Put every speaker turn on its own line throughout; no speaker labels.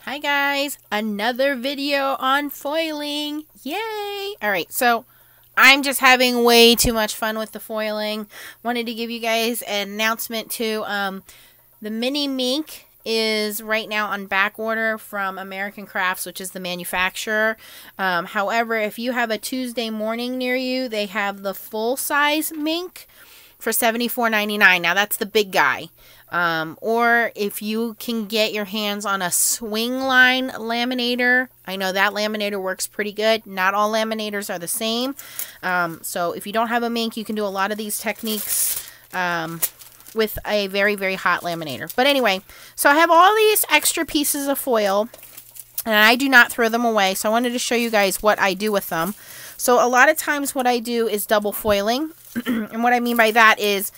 Hi guys, another video on foiling. Yay! Alright, so I'm just having way too much fun with the foiling. Wanted to give you guys an announcement too. The mini mink is right now on back order from American Crafts, which is the manufacturer. However, if you have a Tuesday morning near you, they have the full size mink for $74.99. Now that's the big guy. Or if you can get your hands on a swing line laminator, I know that laminator works pretty good. Not all laminators are the same. So if you don't have a mink, you can do a lot of these techniques with a very, very hot laminator. But anyway, so I have all these extra pieces of foil, and I do not throw them away. So I wanted to show you guys what I do with them. So a lot of times what I do is double foiling. And what I mean by that is,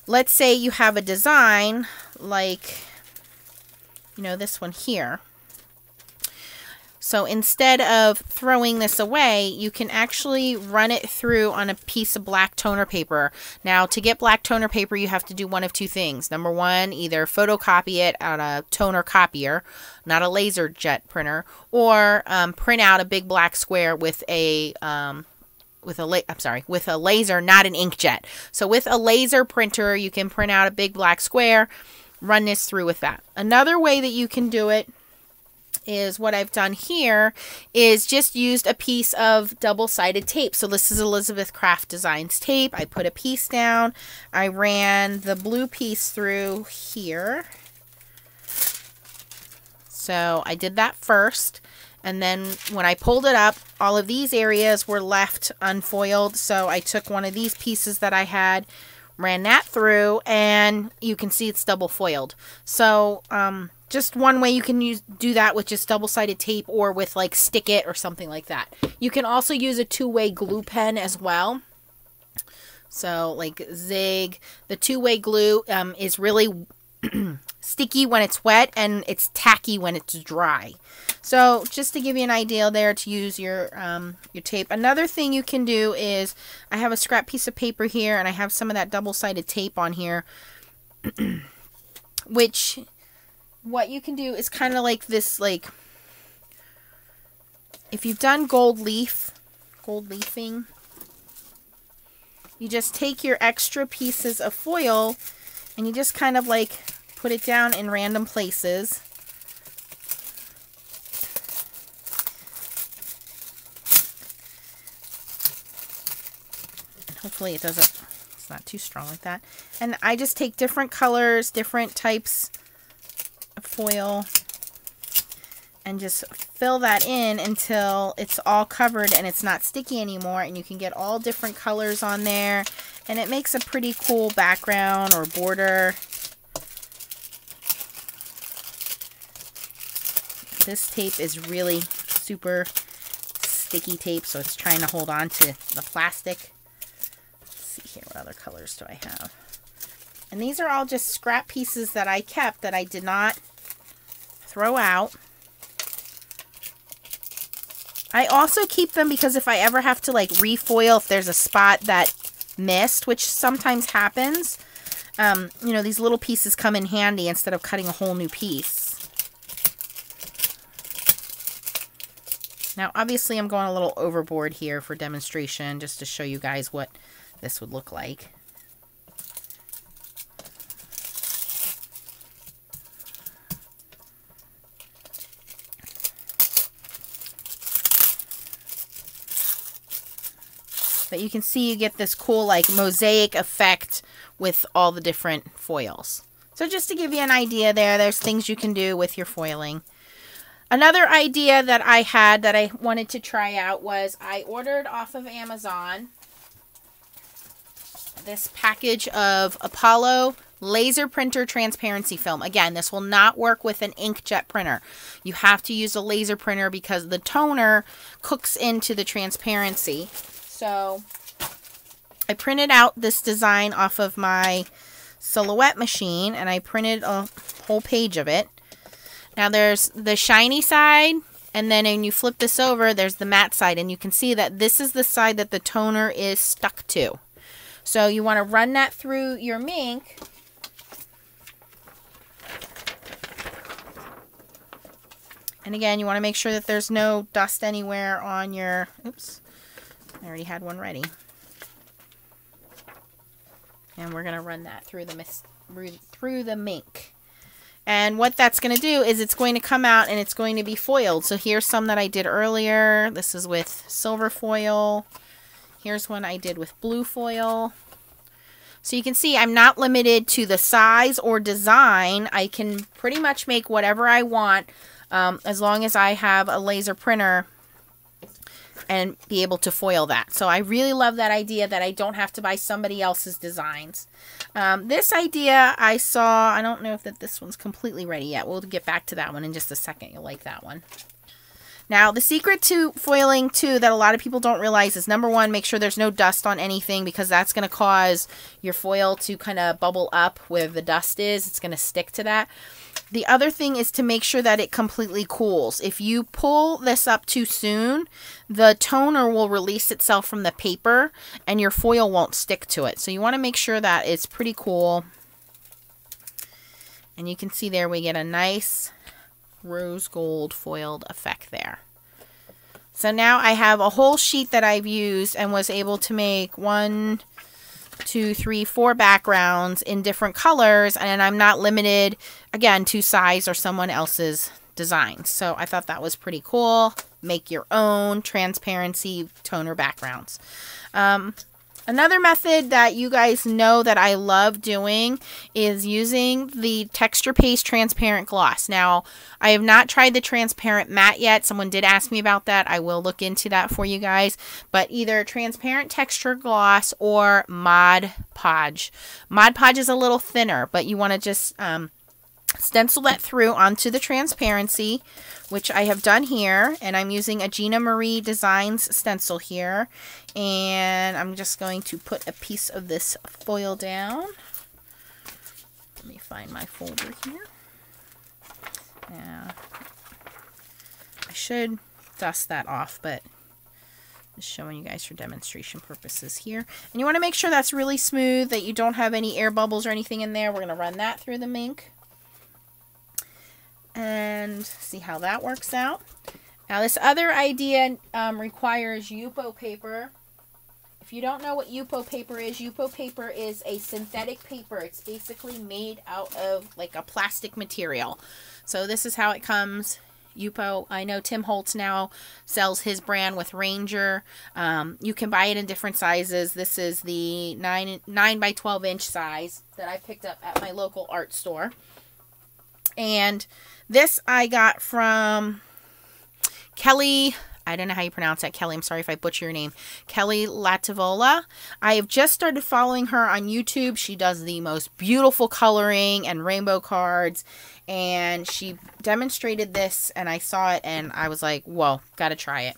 let's say you have a design like, you know, this one here. So instead of throwing this away, you can actually run it through on a piece of black toner paper. Now, to get black toner paper, you have to do one of two things. Number one, either photocopy it on a toner copier, not a laser jet printer, or print out a big black square with a with a laser, not an inkjet. So with a laser printer, you can print out a big black square, run this through with that. Another way that you can do it is what I've done here is just used a piece of double-sided tape. So this is Elizabeth Craft Designs tape. I put a piece down. I ran the blue piece through here. So I did that first. And then when I pulled it up, all of these areas were left unfoiled. So I took one of these pieces that I had, ran that through, and you can see it's double foiled. So just one way you can do that with just double-sided tape, or with like stick it or something like that. You can also use a two-way glue pen as well. So like Zig, the two-way glue is really sticky when it's wet, and it's tacky when it's dry. So just to give you an idea there to use your tape. Another thing you can do is, I have a scrap piece of paper here, and I have some of that double-sided tape on here, which what you can do is kind of like this, like if you've done gold leafing, you just take your extra pieces of foil and you just kind of like put it down in random places. Hopefully it's not too strong like that. And I just take different colors, different types of foil, and just fill that in until it's all covered and it's not sticky anymore, and you can get all different colors on there, and it makes a pretty cool background or border. This tape is really super sticky tape, so it's trying to hold on to the plastic. Here, what other colors do I have? And these are all just scrap pieces that I kept that I did not throw out. I also keep them because if I ever have to like refoil, if there's a spot that missed, which sometimes happens, you know, these little pieces come in handy instead of cutting a whole new piece. Now, obviously, I'm going a little overboard here for demonstration, just to show you guys what this would look like. But you can see you get this cool like mosaic effect with all the different foils. So just to give you an idea there's things you can do with your foiling. Another idea that I had that I wanted to try out was, I ordered off of Amazon this package of Apollo laser printer transparency film. Again, this will not work with an inkjet printer. You have to use a laser printer because the toner cooks into the transparency. So I printed out this design off of my Silhouette machine, and I printed a whole page of it. Now there's the shiny side, and then when you flip this over, there's the matte side, and you can see that this is the side that the toner is stuck to. So you want to run that through your mink, And again, you want to make sure that there's no dust anywhere on your, oops, I already had one ready. And we're going to run that through the mink. And what that's going to do is it's going to come out and it's going to be foiled. So here's some that I did earlier. This is with silver foil. Here's one I did with blue foil. So you can see I'm not limited to the size or design. I can pretty much make whatever I want as long as I have a laser printer and be able to foil that. So I really love that idea that I don't have to buy somebody else's designs. This idea I saw, I don't know if this one's completely ready yet. We'll get back to that one in just a second. You'll like that one. Now, the secret to foiling, too, that a lot of people don't realize is, number one, make sure there's no dust on anything because that's going to cause your foil to kind of bubble up where the dust is. It's going to stick to that. The other thing is to make sure that it completely cools. If you pull this up too soon, the toner will release itself from the paper and your foil won't stick to it. So you want to make sure that it's pretty cool. And you can see there we get a nice rose gold foiled effect there. So now I have a whole sheet that I've used and was able to make 1, 2, 3, 4 backgrounds in different colors, and I'm not limited again to size or someone else's designs. So I thought that was pretty cool. Make your own transparency toner backgrounds. Another method that you guys know that I love doing is using the Texture Paste Transparent Gloss. Now, I have not tried the transparent matte yet. Someone did ask me about that. I will look into that for you guys. But either transparent texture gloss or Mod Podge. Mod Podge is a little thinner, but you want to just stencil that through onto the transparency, which I have done here, and I'm using a Gina Marie Designs stencil here, and I'm just going to put a piece of this foil down. Let me find my folder here. Now, I should dust that off, but just showing you guys for demonstration purposes here. And you want to make sure that's really smooth, that you don't have any air bubbles or anything in there. We're going to run that through the ink and see how that works out. Now this other idea requires Yupo paper. If you don't know what Yupo paper is a synthetic paper. It's basically made out of like a plastic material. So this is how it comes. Yupo, I know Tim Holtz now sells his brand with Ranger. You can buy it in different sizes. This is the 9 by 12 inch size that I picked up at my local art store. And this I got from Kelly, I don't know how you pronounce that, Kelly. I'm sorry if I butcher your name. Kelly Lativola. I have just started following her on YouTube. She does the most beautiful coloring and rainbow cards. And she demonstrated this and I saw it and I was like, whoa, gotta try it.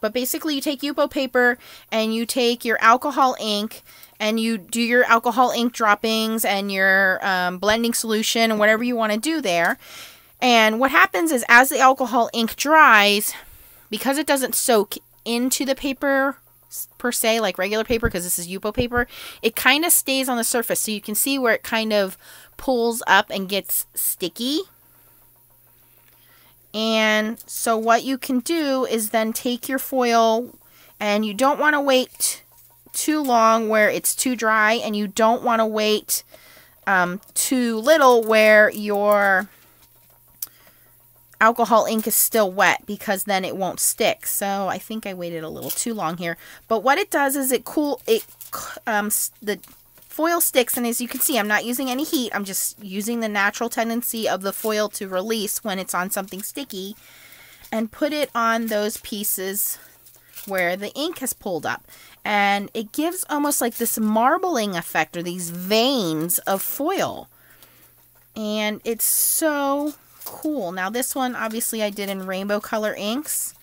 But basically you take Yupo paper and you take your alcohol ink and you do your alcohol ink droppings and your blending solution and whatever you want to do there. And what happens is as the alcohol ink dries, because it doesn't soak into the paper per se, like regular paper, because this is Yupo paper, it kind of stays on the surface. So you can see where it kind of pulls up and gets sticky. And so what you can do is then take your foil, and you don't want to wait too long where it's too dry, and you don't want to wait too little where your alcohol ink is still wet, because then it won't stick. So I think I waited a little too long here. But what it does is the foil sticks, and as you can see, I'm not using any heat. I'm just using the natural tendency of the foil to release when it's on something sticky, and put it on those pieces where the ink has pulled up. And it gives almost like this marbling effect, or these veins of foil. And it's so cool. Now this one, obviously I did in rainbow color inks.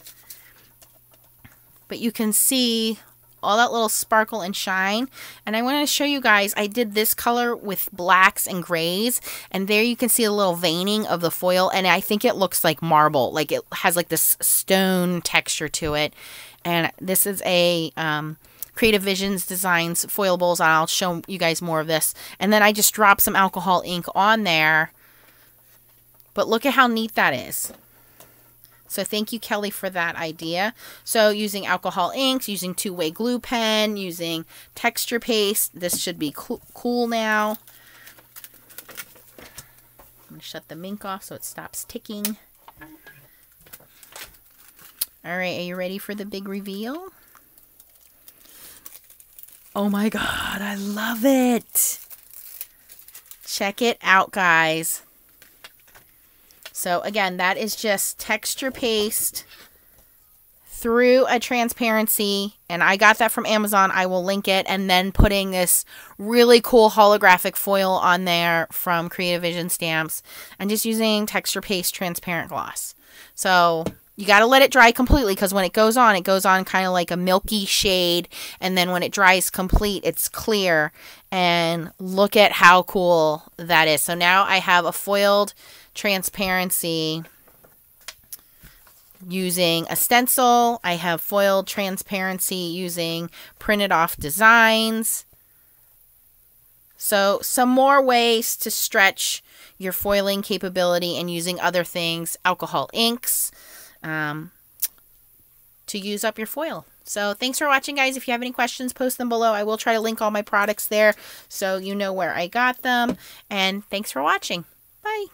But you can see all that little sparkle and shine. And I wanted to show you guys, I did this color with blacks and grays, and there you can see a little veining of the foil, and I think it looks like marble, like it has like this stone texture to it. And this is a Creative Visions Designs foil bowls. I'll show you guys more of this. And then I just dropped some alcohol ink on there. But look at how neat that is. So thank you, Kelly, for that idea. So using alcohol inks, using two-way glue pen, using texture paste. This should be cool now. I'm going to shut the ink off so it stops ticking. All right, are you ready for the big reveal? Oh my God, I love it. Check it out, guys. So again, that is just texture paste through a transparency, and I got that from Amazon. I will link it, and then putting this really cool holographic foil on there from Creative Vision Stamps, and just using texture paste transparent gloss. So you got to let it dry completely, because when it goes on kind of like a milky shade, and then when it dries complete, it's clear. And look at how cool that is. So now I have a foiled transparency using a stencil. I have foiled transparency using printed off designs. So some more ways to stretch your foiling capability and using other things, alcohol inks, to use up your foil. So thanks for watching, guys. If you have any questions, post them below. I will try to link all my products there so you know where I got them. And thanks for watching. Bye.